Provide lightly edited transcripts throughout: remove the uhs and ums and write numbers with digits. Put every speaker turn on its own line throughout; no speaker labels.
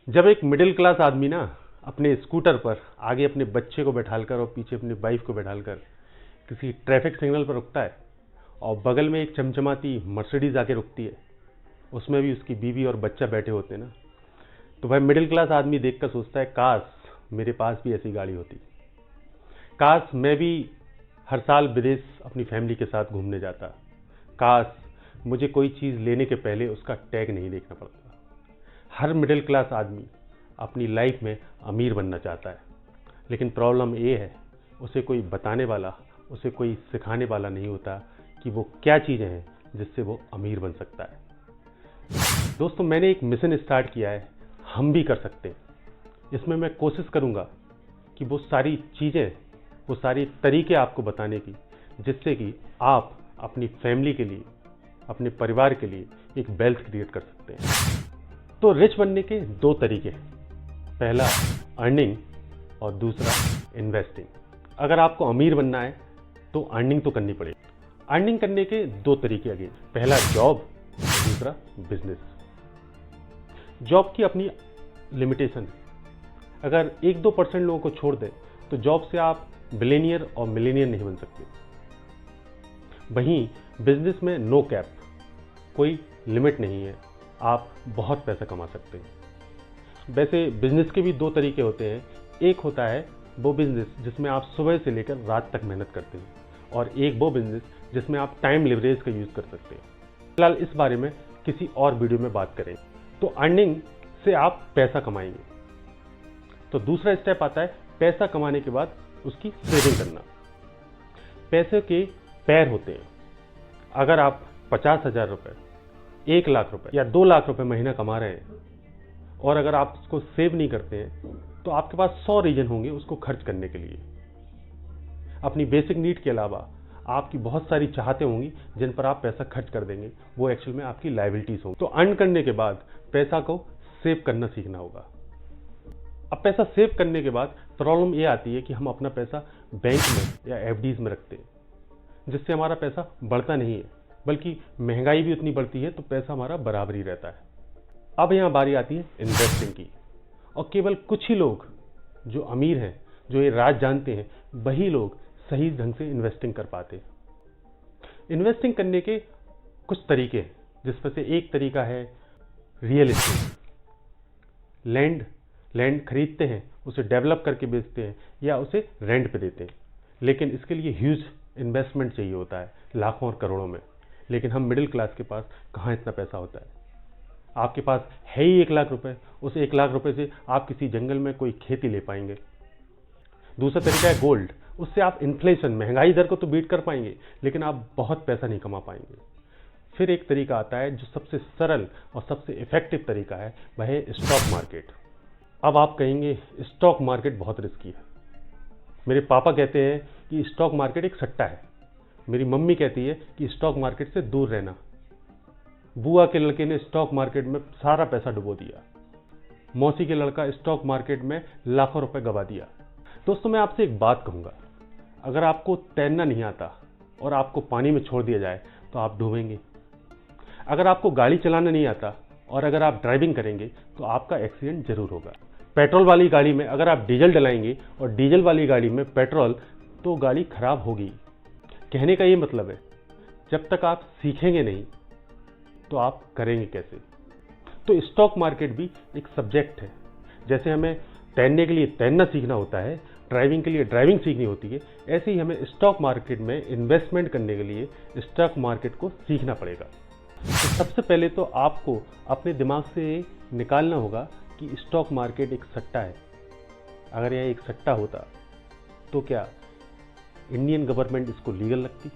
जब एक middle class आदमी ना अपने स्कूटर पर आगे अपने बच्चे को बैठालकर और पीछे अपनी वाइफ को बैठालकर किसी ट्रैफिक सिग्नल पर रुकता है और बगल में एक चमचमाती मर्सिडीज आके रुकती है, उसमें भी उसकी बीवी और बच्चा बैठे होते हैं ना, तो भाई मिडिल क्लास आदमी देखकर सोचता है काश मेरे पास भी ऐसी गाड़ी होती, काश मैं भी हर साल विदेश अपनी फैमिली के साथ घूमने जाता, काश मुझे कोई चीज़ लेने के पहले उसका टैग नहीं देखना पड़ता। हर मिडिल क्लास आदमी अपनी लाइफ में अमीर बनना चाहता है, लेकिन प्रॉब्लम ये है उसे कोई बताने वाला, उसे कोई सिखाने वाला नहीं होता कि वो क्या चीज़ें हैं जिससे वो अमीर बन सकता है। दोस्तों, मैंने एक मिशन स्टार्ट किया है, हम भी कर सकते हैं। इसमें मैं कोशिश करूंगा कि वो सारी चीज़ें, वो सारी तरीके आपको बताने की, जिससे कि आप अपनी फैमिली के लिए, अपने परिवार के लिए एक वेल्थ क्रिएट कर सकते हैं। तो रिच बनने के दो तरीके हैं, पहला अर्निंग और दूसरा इन्वेस्टिंग। अगर आपको अमीर बनना है तो अर्निंग तो करनी पड़ेगी। अर्निंग करने के दो तरीके अगेन, पहला जॉब और दूसरा बिजनेस। जॉब की अपनी लिमिटेशन है, अगर 1-2% लोगों को छोड़ दें तो जॉब से आप बिलियनियर और मिलियनियर नहीं बन सकते। वहीं बिजनेस में नो कैप, कोई लिमिट नहीं है, आप बहुत पैसा कमा सकते हैं। वैसे बिजनेस के भी दो तरीके होते हैं, एक होता है वो बिजनेस जिसमें आप सुबह से लेकर रात तक मेहनत करते हैं, और एक वो बिजनेस जिसमें आप टाइम लिवरेज का यूज़ कर सकते हैं। फिलहाल इस बारे में किसी और वीडियो में बात करें। तो अर्निंग से आप पैसा कमाएंगे, तो दूसरा स्टेप आता है पैसा कमाने के बाद उसकी सेविंग करना। पैसे के पैर होते हैं, अगर आप 50,000 रुपये, 1 लाख रुपए या 2 लाख रुपए महीना कमा रहे हैं और अगर आप उसको सेव नहीं करते हैं तो आपके पास 100 रीजन होंगे उसको खर्च करने के लिए। अपनी बेसिक नीड के अलावा आपकी बहुत सारी चाहतें होंगी जिन पर आप पैसा खर्च कर देंगे, वो एक्चुअल में आपकी लायबिलिटीज होंगी। तो अर्न करने के बाद पैसा को सेव करना सीखना होगा। अब पैसा सेव करने के बाद प्रॉब्लम ये आती है कि हम अपना पैसा बैंक में या एफडीज में रखते हैं, जिससे हमारा पैसा बढ़ता नहीं है, बल्कि महंगाई भी उतनी बढ़ती है तो पैसा हमारा बराबर ही रहता है। अब यहाँ बारी आती है इन्वेस्टिंग की, और केवल कुछ ही लोग जो अमीर हैं, जो ये राज जानते हैं, वही लोग सही ढंग से इन्वेस्टिंग कर पाते हैं। इन्वेस्टिंग करने के कुछ तरीके हैं, जिसमें से एक तरीका है रियल एस्टेट। लैंड खरीदते हैं, उसे डेवलप करके बेचते हैं या उसे रेंट पे देते हैं, लेकिन इसके लिए ह्यूज इन्वेस्टमेंट चाहिए होता है, लाखों और करोड़ों में। लेकिन हम मिडिल क्लास के पास कहाँ इतना पैसा होता है। आपके पास है ही 1 लाख रुपए, उस 1 लाख रुपए से आप किसी जंगल में कोई खेती ले पाएंगे। दूसरा तरीका है गोल्ड, उससे आप इन्फ्लेशन, महंगाई दर को तो बीट कर पाएंगे, लेकिन आप बहुत पैसा नहीं कमा पाएंगे। फिर एक तरीका आता है जो सबसे सरल और सबसे इफेक्टिव तरीका है, वह है स्टॉक मार्केट। अब आप कहेंगे स्टॉक मार्केट बहुत रिस्की है। मेरे पापा कहते हैं कि स्टॉक मार्केट एक सट्टा है, मेरी मम्मी कहती है कि स्टॉक मार्केट से दूर रहना, बुआ के लड़के ने स्टॉक मार्केट में सारा पैसा डुबो दिया, मौसी के लड़का स्टॉक मार्केट में लाखों रुपए गवा दिया। दोस्तों, मैं आपसे एक बात कहूंगा, अगर आपको तैरना नहीं आता और आपको पानी में छोड़ दिया जाए तो आप डूबेंगे। अगर आपको गाड़ी चलाना नहीं आता और अगर आप ड्राइविंग करेंगे तो आपका एक्सीडेंट जरूर होगा। पेट्रोल वाली गाड़ी में अगर आप डीजल डलाएंगे और डीजल वाली गाड़ी में पेट्रोल, तो गाड़ी खराब होगी। कहने का ये मतलब है, जब तक आप सीखेंगे नहीं तो आप करेंगे कैसे। तो स्टॉक मार्केट भी एक सब्जेक्ट है। जैसे हमें तैरने के लिए तैरना सीखना होता है, ड्राइविंग के लिए ड्राइविंग सीखनी होती है, ऐसे ही हमें स्टॉक मार्केट में इन्वेस्टमेंट करने के लिए स्टॉक मार्केट को सीखना पड़ेगा। तो सबसे पहले तो आपको अपने दिमाग से निकालना होगा कि स्टॉक मार्केट एक सट्टा है। अगर यह एक सट्टा होता तो क्या इंडियन गवर्नमेंट इसको लीगल रखती?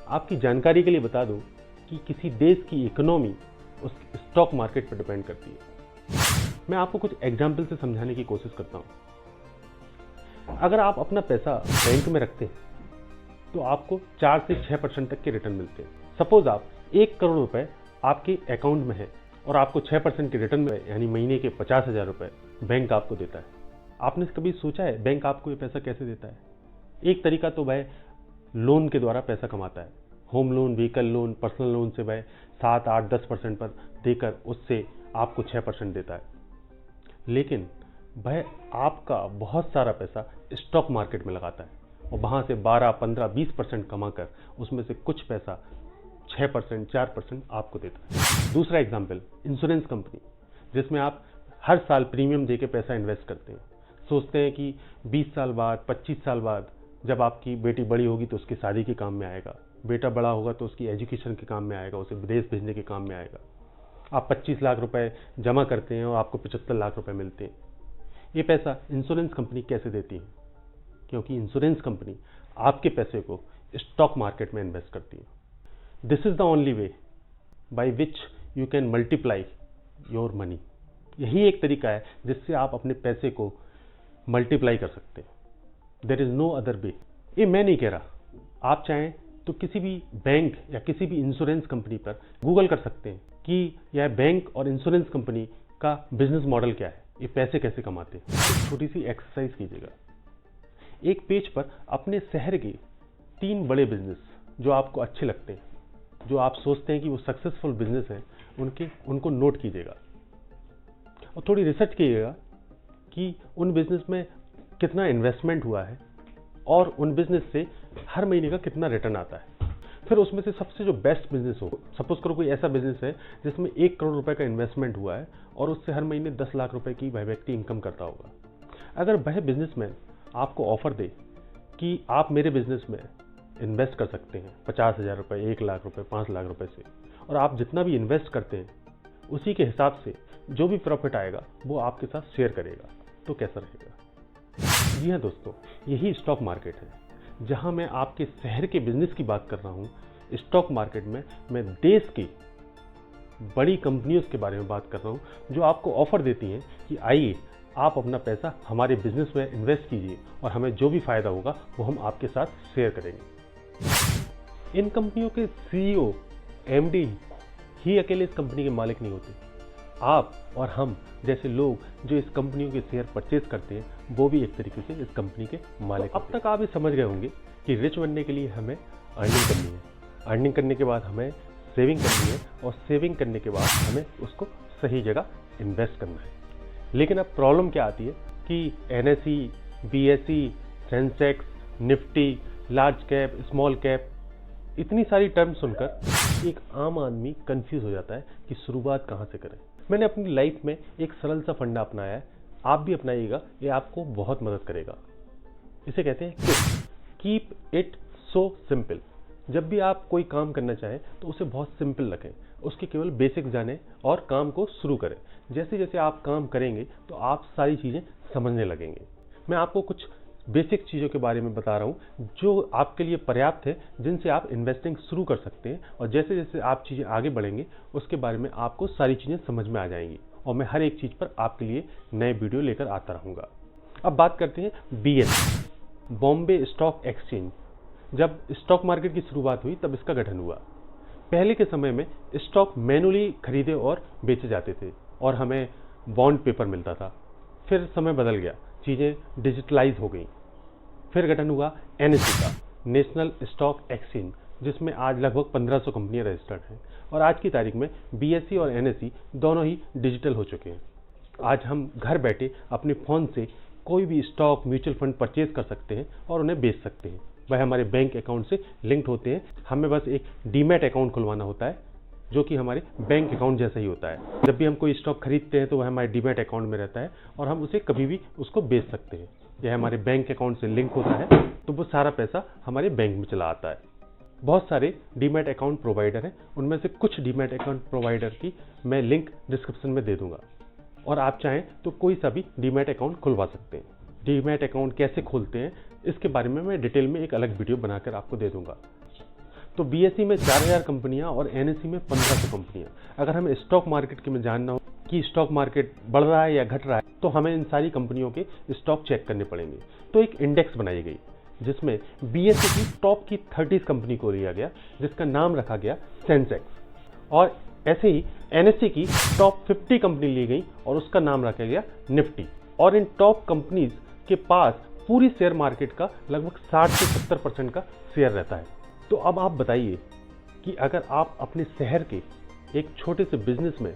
आपकी जानकारी के लिए बता दूं कि किसी देश की इकोनॉमी उस स्टॉक मार्केट पर डिपेंड करती है। मैं आपको कुछ एग्जाम्पल से समझाने की कोशिश करता हूं। अगर आप अपना पैसा बैंक में रखते हैं तो आपको 4 से 6% तक के रिटर्न मिलते हैं। सपोज आप 1 करोड़ रुपए आपके अकाउंट में है और आपको 6% के रिटर्न में, यानी महीने के 50,000 रुपए बैंक आपको देता है। आपने कभी सोचा है बैंक आपको ये पैसा कैसे देता है? एक तरीका तो वह लोन के द्वारा पैसा कमाता है। Home loan, vehicle loan, personal loan से वह 7, 8, 10% पर देकर उससे आपको 6% देता है। लेकिन वह आपका बहुत सारा पैसा स्टॉक मार्केट में लगाता है और वहाँ से 12, 15, 20% कमाकर उसमें से कुछ पैसा 6%, 4% आपको देता है। दूसरा एग्जाम्पल, इंश्योरेंस कंपनी, जिसमें आप हर साल प्रीमियम दे के पैसा इन्वेस्ट करते हैं। सोचते हैं कि 20 साल बाद, 25 साल बाद जब आपकी बेटी बड़ी होगी तो उसकी शादी के काम में आएगा, बेटा बड़ा होगा तो उसकी एजुकेशन के काम में आएगा, उसे विदेश भेजने के काम में आएगा। आप 25 लाख रुपए जमा करते हैं और आपको 75 लाख रुपए मिलते हैं। ये पैसा इंश्योरेंस कंपनी कैसे देती है? क्योंकि इंश्योरेंस कंपनी आपके पैसे को स्टॉक मार्केट में इन्वेस्ट करती है। This is the only way by which you can multiply your money. यही एक तरीका है जिससे आप अपने पैसे को मल्टीप्लाई कर सकते हैं। There is no other way. ये मैं नहीं कह रहा, आप चाहें तो किसी भी बैंक या किसी भी इंश्योरेंस कंपनी पर गूगल कर सकते हैं कि यह बैंक और इंश्योरेंस कंपनी का बिजनेस मॉडल क्या है, ये पैसे कैसे कमाते हैं। एक छोटी सी एक्सरसाइज कीजिएगा। एक पेज पर अपने शहर के 3 बड़े बिजनेस जो आपको अच्छे लगते हैं, जो आप सोचते हैं कि वो सक्सेसफुल बिजनेस हैं, उनको नोट कीजिएगा और थोड़ी रिसर्च कीजिएगा कि उन बिजनेस में कितना इन्वेस्टमेंट हुआ है और उन बिजनेस से हर महीने का कितना रिटर्न आता है। फिर उसमें से सबसे जो बेस्ट बिजनेस हो, सपोज करो कोई ऐसा बिजनेस है जिसमें 1 करोड़ रुपए का इन्वेस्टमेंट हुआ है और उससे हर महीने 10 लाख रुपए की वह व्यक्ति इनकम करता होगा। अगर वह बिजनेसमैन आपको ऑफर दे कि आप मेरे बिजनेस में इन्वेस्ट कर सकते हैं 50,000 रुपए, 1 लाख रुपए, 5 लाख रुपए से, और आप जितना भी इन्वेस्ट करते हैं उसी के हिसाब से जो भी प्रॉफिट आएगा वो आपके साथ शेयर करेगा, तो कैसा रहेगा? जी हाँ दोस्तों, यही स्टॉक मार्केट है। जहां मैं आपके शहर के बिजनेस की बात कर रहा हूं, स्टॉक मार्केट में मैं देश की बड़ी कंपनियों के बारे में बात कर रहा हूं जो आपको ऑफर देती हैं कि आइए आप अपना पैसा हमारे बिजनेस में इन्वेस्ट कीजिए और हमें जो भी फायदा होगा वो हम आपके साथ शेयर करेंगे। इन कंपनियों के सीईओ, एमडी ही अकेले इस कंपनी के मालिक नहीं होते। आप और हम जैसे लोग जो इस कंपनियों के शेयर परचेज करते हैं वो भी एक तरीके से इस कंपनी के मालिक। अब तक आप ये समझ गए होंगे कि रिच बनने के लिए हमें अर्निंग करनी है, अर्निंग करने के बाद हमें सेविंग करनी है और सेविंग करने के बाद हमें उसको सही जगह इन्वेस्ट करना है। लेकिन अब प्रॉब्लम क्या आती है कि NSE, BSE, Sensex, Nifty, large cap, small cap, इतनी सारी टर्म सुनकर एक आम आदमी कंफ्यूज हो जाता है कि शुरुआत कहाँ से करें। मैंने अपनी लाइफ में एक सरल सा फंडा अपनाया है, आप भी अपनाइएगा, ये आपको बहुत मदद करेगा। इसे कहते हैं कीप इट सो सिंपल। जब भी आप कोई काम करना चाहें तो उसे बहुत सिंपल रखें, उसके केवल बेसिक्स जानें और काम को शुरू करें। जैसे जैसे आप काम करेंगे तो आप सारी चीज़ें समझने लगेंगे। मैं आपको कुछ बेसिक चीज़ों के बारे में बता रहा हूँ जो आपके लिए पर्याप्त है, जिनसे आप इन्वेस्टिंग शुरू कर सकते हैं, और जैसे जैसे आप चीज़ें आगे बढ़ेंगे उसके बारे में आपको सारी चीज़ें समझ में आ जाएंगी और मैं हर एक चीज़ पर आपके लिए नए वीडियो लेकर आता रहूँगा। अब बात करते हैं बीएसई, बॉम्बे स्टॉक एक्सचेंज। जब स्टॉक मार्केट की शुरुआत हुई तब इसका गठन हुआ। पहले के समय में स्टॉक मैनुअली खरीदे और बेचे जाते थे और हमें बॉन्ड पेपर मिलता था। फिर समय बदल गया, चीज़ें डिजिटलाइज हो गई। फिर गठन हुआ एनएसई का, नेशनल स्टॉक एक्सचेंज, जिसमें आज लगभग 1500 कंपनियां रजिस्टर्ड हैं और आज की तारीख में बीएसई और एनएसई दोनों ही डिजिटल हो चुके हैं। आज हम घर बैठे अपने फ़ोन से कोई भी स्टॉक, म्यूचुअल फंड परचेज कर सकते हैं और उन्हें बेच सकते हैं। वह हमारे बैंक अकाउंट से लिंक्ड होते हैं। हमें बस एक डीमैट अकाउंट खुलवाना होता है जो कि हमारे बैंक अकाउंट जैसा ही होता है। जब भी हम कोई स्टॉक खरीदते हैं तो वह हमारे डीमैट अकाउंट में रहता है और हम उसे कभी भी उसको बेच सकते हैं। यह हमारे बैंक अकाउंट से लिंक होता है तो वो सारा पैसा हमारे बैंक में चला आता है। बहुत सारे डीमैट अकाउंट प्रोवाइडर हैं, उनमें से कुछ डीमैट अकाउंट प्रोवाइडर की मैं लिंक डिस्क्रिप्शन में दे दूंगा और आप चाहें तो कोई सा भी डीमैट अकाउंट खुलवा सकते हैं। डीमैट अकाउंट कैसे खोलते हैं इसके बारे में मैं डिटेल में एक अलग वीडियो बनाकर आपको दे दूंगा। तो बीएसई में 4000 कंपनियां और एनएसई में 1500 कंपनियां। अगर हमें स्टॉक मार्केट के में जानना हो कि स्टॉक मार्केट बढ़ रहा है या घट रहा है तो हमें इन सारी कंपनियों के स्टॉक चेक करने पड़ेंगे। तो एक इंडेक्स बनाई गई जिसमें बीएसई की टॉप की 30 कंपनी को लिया गया जिसका नाम रखा गया सेंसेक्स, और ऐसे ही एनएसई की टॉप 50 कंपनी ली गई और उसका नाम रखा गया निफ्टी। और इन टॉप कंपनीज के पास पूरी शेयर मार्केट का लगभग 60 से 70% का शेयर रहता है। तो अब आप बताइए कि अगर आप अपने शहर के एक छोटे से बिजनेस में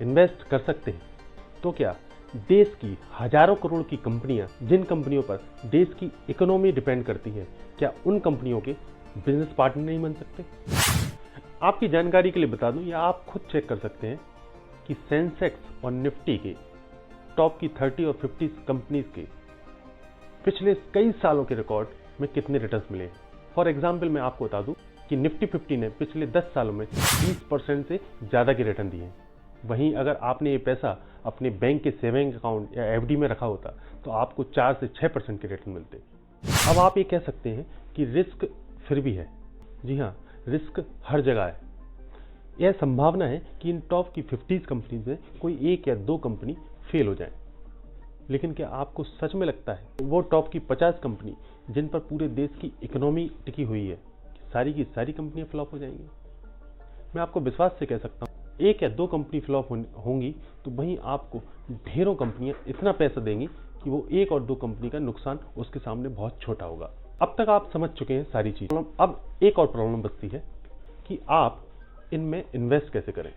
इन्वेस्ट कर सकते हैं तो क्या देश की हजारों करोड़ की कंपनियां, जिन कंपनियों पर देश की इकोनॉमी डिपेंड करती है, क्या उन कंपनियों के बिजनेस पार्टनर नहीं बन सकते? आपकी जानकारी के लिए बता दूं, या आप खुद चेक कर सकते हैं कि सेंसेक्स और निफ्टी के टॉप की 30 और 50 कंपनीज के पिछले कई सालों के रिकॉर्ड में कितने रिटर्न्स मिले हैं। फॉर एग्जाम्पल मैं आपको बता दूं कि निफ्टी 50 ने पिछले 10 सालों में 20% से ज़्यादा के रिटर्न दिए हैं। वहीं अगर आपने ये पैसा अपने बैंक के सेविंग अकाउंट या एफडी में रखा होता तो आपको 4 से 6% के रिटर्न मिलते। अब आप ये कह सकते हैं कि रिस्क फिर भी है। जी हाँ, रिस्क हर जगह है। यह संभावना है कि इन टॉप की 50 कंपनीज में कोई एक या दो कंपनी फेल हो जाए, लेकिन क्या आपको सच में लगता है वो टॉप की 50 कंपनी जिन पर पूरे देश की इकोनॉमी टिकी हुई है, सारी की सारी कंपनियां फ्लॉप हो जाएंगी? मैं आपको विश्वास से कह सकता हूं, एक या दो कंपनी फ्लॉप होंगी तो वहीं आपको ढेरों कंपनियां इतना पैसा देंगी कि वो एक और दो कंपनी का नुकसान उसके सामने बहुत छोटा होगा। अब तक आप समझ चुके हैं सारी चीज। अब एक और प्रॉब्लम बचती है कि आप इनमें इन्वेस्ट कैसे करें।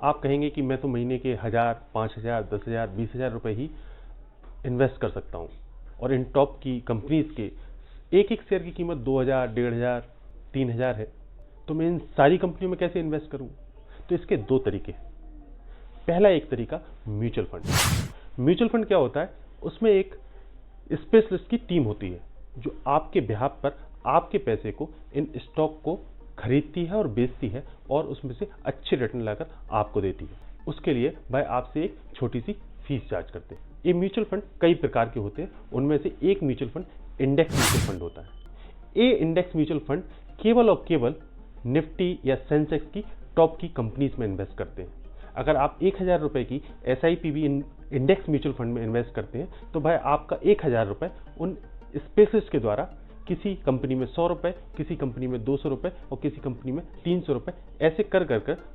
आप कहेंगे कि मैं तो महीने के 1000, 5000, 10,000, 20,000 रुपए ही इन्वेस्ट कर सकता हूं, और इन टॉप की कंपनीज के एक एक शेयर की कीमत 2000, 1500, 3000 है, तो मैं इन सारी कंपनियों में कैसे इन्वेस्ट करूं? तो इसके दो तरीके हैं। पहला एक तरीका म्यूचुअल फंड। म्यूचुअल फंड क्या होता है? उसमें एक स्पेशलिस्ट की टीम होती है जो आपके बिहाफ पर आपके पैसे को, इन स्टॉक को खरीदती है और बेचती है और उसमें से अच्छे रिटर्न लाकर आपको देती है। उसके लिए भाई आपसे एक छोटी सी फीस चार्ज करते हैं। ये म्यूचुअल फंड कई प्रकार के होते हैं, उनमें से एक mutual fund index mutual fund होता है। ये इंडेक्स म्यूचुअल फंड केवल और केवल निफ्टी या सेंसेक्स की टॉप की कंपनीज में इन्वेस्ट करते हैं। अगर आप 1000 रुपए की SIPB इंडेक्स म्यूचुअल फंड में इन्वेस्ट करते हैं तो भाई आपका 1000 रुपए उन स्पेशलिस्ट के द्वारा किसी कंपनी में 100 रुपए, किसी कंपनी में 200 रुपए और किसी कंपनी में 300 रुपए, ऐसे कर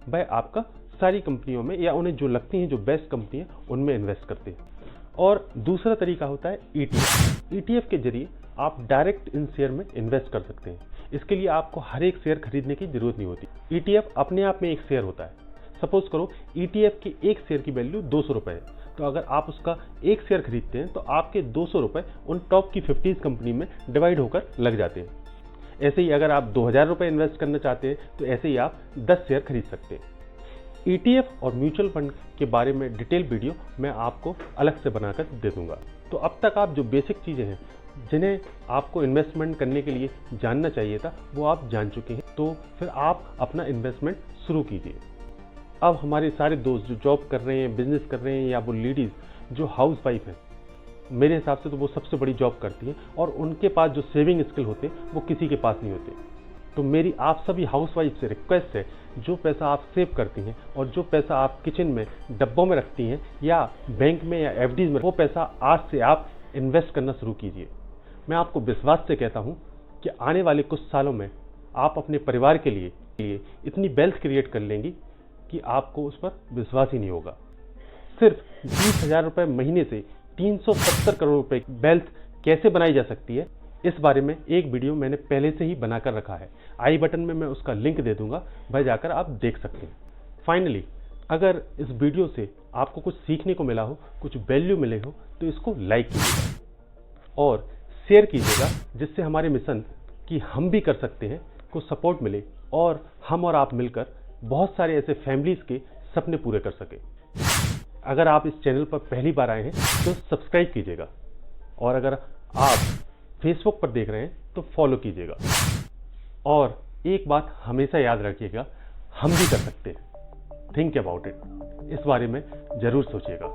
भाई आपका सारी कंपनियों में, या उन्हें जो लगती हैं जो बेस्ट कंपनी है उनमें इन्वेस्ट करते हैं। और दूसरा तरीका होता है ETF। ETF के जरिए आप डायरेक्ट इन शेयर में इन्वेस्ट कर सकते हैं। इसके लिए आपको हर एक शेयर खरीदने की जरूरत नहीं होती। ETF अपने आप में एक शेयर होता है। सपोज करो ETF के एक शेयर की वैल्यू 200 रुपए है, तो अगर आप उसका एक शेयर खरीदते हैं तो आपके 200 रुपए उन टॉप की 50 कंपनी में डिवाइड होकर लग जाते हैं। ऐसे ही अगर आप 2000 रुपए इन्वेस्ट करना चाहते हैं तो ऐसे ही आप 10 शेयर खरीद सकते हैं। ETF और म्यूचुअल फंड के बारे में डिटेल वीडियो मैं आपको अलग से बनाकर दे दूंगा। तो अब तक आप जो बेसिक चीज़ें हैं जिन्हें आपको इन्वेस्टमेंट करने के लिए जानना चाहिए था वो आप जान चुके हैं, तो फिर आप अपना इन्वेस्टमेंट शुरू कीजिए। अब हमारे सारे दोस्त जो जॉब कर रहे हैं, बिजनेस कर रहे हैं, या वो लेडीज़ जो हाउस वाइफ हैं, मेरे हिसाब से तो वो सबसे बड़ी जॉब करती हैं और उनके पास जो सेविंग स्किल होते हैं वो किसी के पास नहीं होते। तो मेरी आप सभी हाउस वाइफ से रिक्वेस्ट है, जो पैसा आप सेव करती हैं और जो पैसा आप किचन में डब्बों में रखती हैं या बैंक में या FDs में, वो पैसा आज से आप इन्वेस्ट करना शुरू कीजिए। मैं आपको विश्वास से कहता हूँ कि आने वाले कुछ सालों में आप अपने परिवार के लिए इतनी वेल्थ क्रिएट कर लेंगी कि आपको उस पर विश्वास ही नहीं होगा। सिर्फ 20,000 रुपये महीने से 370 करोड़ रुपए की वेल्थ कैसे बनाई जा सकती है, इस बारे में एक वीडियो मैंने पहले से ही बनाकर रखा है। आई बटन में मैं उसका लिंक दे दूंगा, भाई जाकर आप देख सकते हैं। फाइनली, अगर इस वीडियो से आपको कुछ सीखने को मिला हो, कुछ वैल्यू मिले हो, तो इसको लाइक कीजिएगा और शेयर कीजिएगा, जिससे हमारे मिशन कि हम भी कर सकते हैं को सपोर्ट मिले और हम और आप मिलकर बहुत सारे ऐसे फैमिलीज के सपने पूरे कर सके। अगर आप इस चैनल पर पहली बार आए हैं तो सब्सक्राइब कीजिएगा, और अगर आप फेसबुक पर देख रहे हैं तो फॉलो कीजिएगा। और एक बात हमेशा याद रखिएगा, हम भी कर सकते हैं। थिंक अबाउट इट, इस बारे में जरूर सोचिएगा।